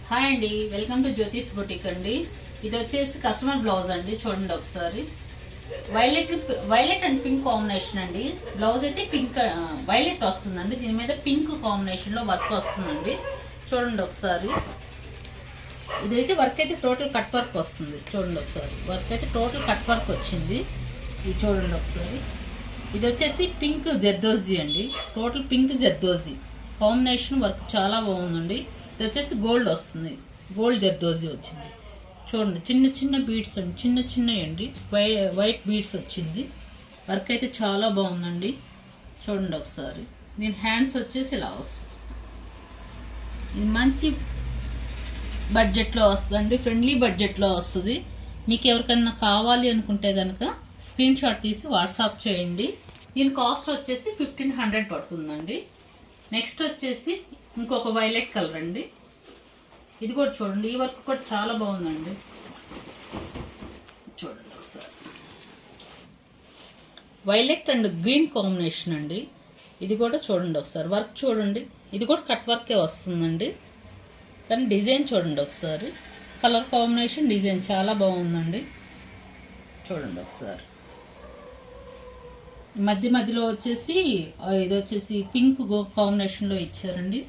Hi అండి, welcome to Jyothish boutique అండి. ఇది వచ్చేసి కస్టమర్ బ్లౌజ్ అండి. చూడండి ఒకసారి. వైలెట్ అండ్ పింక్ కాంబినేషన్ అండి. బ్లౌజ్ అయితే పింక్ వైలెట్ వస్తుందండి. దీని మీద పింక్ కాంబినేషన్ లో వర్క్ వస్తుందండి. చూడండి ఒకసారి. ఇదైతే వర్క్ అయితే టోటల్ కట్ వర్క్ వస్తుంది. చూడండి ఒకసారి. వర్క్ అయితే టోటల్ కట్ వర్క్ వచ్చింది. ఇది చూడండి ఒకసారి. ఇది వచ్చేసి పింక్ జర్దోజీ అండి. Total pink zardozi combination work చాలా బాగుందండి. ఇది వచ్చేసి గోల్డ్ వస్తుంది. గోల్డ్ జర్దోజీ వచ్చింది. చూడండి చిన్న చిన్న బీడ్స్ అండి, చిన్న చిన్నవి అండి. వైట్ బీడ్స్ వచ్చింది. వర్క్ అయితే చాలా బాగుందండి. చూడండి ఒకసారి. దీని హ్యాండ్స్ వచ్చేసి ఇలా వస్తుంది. ఇది మంచి బడ్జెట్లో వస్తుందండి, ఫ్రెండ్లీ బడ్జెట్లో వస్తుంది. మీకు ఎవరికైనా కావాలి అనుకుంటే కనుక స్క్రీన్ షాట్ తీసి వాట్సాప్ చేయండి. దీని కాస్ట్ వచ్చేసి 1500 పడుతుందండి. నెక్స్ట్ వచ్చేసి ఇంకొక వైలెట్ కలర్ అండి. ఇది కూడా చూడండి. ఈ వర్క్ కూడా చాలా బాగుందండి. చూడండి ఒకసారి. వైలెట్ అండ్ గ్రీన్ కాంబినేషన్ అండి. ఇది కూడా చూడండి ఒకసారి. వర్క్ చూడండి. ఇది కూడా కట్ వర్కే వస్తుందండి. కానీ డిజైన్ చూడండి ఒకసారి. కలర్ కాంబినేషన్ డిజైన్ చాలా బాగుందండి. చూడండి ఒకసారి. మధ్య మధ్యలో వచ్చేసి ఇది వచ్చేసి పింక్ కాంబినేషన్లో ఇచ్చారండి.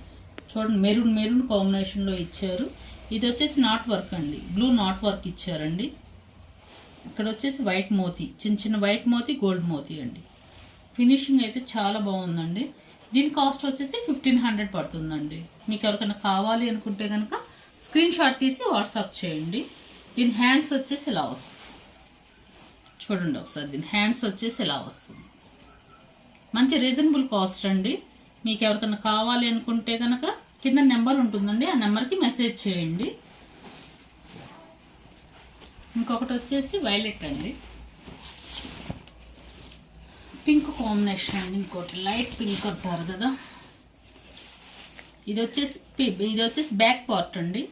చూడండి, మెరూన్ కాంబినేషన్లో ఇచ్చారు. ఇది వచ్చేసి నాట్ వర్క్ అండి. బ్లూ నాట్ వర్క్ ఇచ్చారండి. ఇక్కడ వచ్చేసి వైట్ మోతీ, చిన్న చిన్న వైట్ మోతీ, గోల్డ్ మోతీ అండి. ఫినిషింగ్ అయితే చాలా బాగుందండి. దీని కాస్ట్ వచ్చేసి 1500 పడుతుందండి. మీకు ఎవరికైనా కావాలి అనుకుంటే కనుక స్క్రీన్ షాట్ తీసి వాట్సాప్ చేయండి. దీని హ్యాండ్స్ వచ్చేసి ఇలా వస్తుంది. చూడండి ఒకసారి. దీని హ్యాండ్స్ వచ్చేసి ఇలా వస్తుంది. మంచి రీజనబుల్ కాస్ట్ అండి. మీకు ఎవరికైనా కావాలి అనుకుంటే కనుక కింద నెంబర్ ఉంటుందండి. ఆ నెంబర్కి మెసేజ్ చేయండి. ఇంకొకటి వచ్చేసి వైలెట్ అండి. పింక్ కాంబినేషన్ అండి. ఇంకోటి లైట్ పింక్ అంటారు కదా. ఇది వచ్చేసి బ్యాక్ పార్ట్ అండి.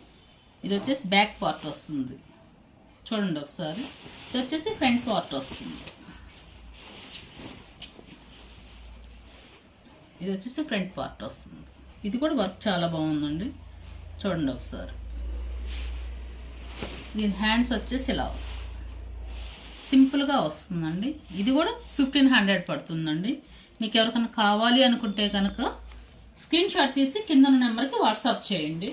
ఇది వచ్చేసి బ్యాక్ పార్ట్ వస్తుంది. చూడండి ఒకసారి. ఇది వచ్చేసి ఫ్రంట్ పార్ట్ వస్తుంది. ఇది వచ్చేసి ఫ్రంట్ పార్ట్ వస్తుంది. ఇది కూడా వర్క్ చాలా బాగుందండి. చూడండి ఒకసారి. దీని హ్యాండ్స్ వచ్చేసి ఇలా వస్తుంది. సింపుల్గా వస్తుందండి. ఇది కూడా 1500 పడుతుందండి. మీకు ఎవరికైనా కావాలి అనుకుంటే కనుక స్క్రీన్ షాట్ తీసి కింద నెంబర్కి వాట్సాప్ చేయండి.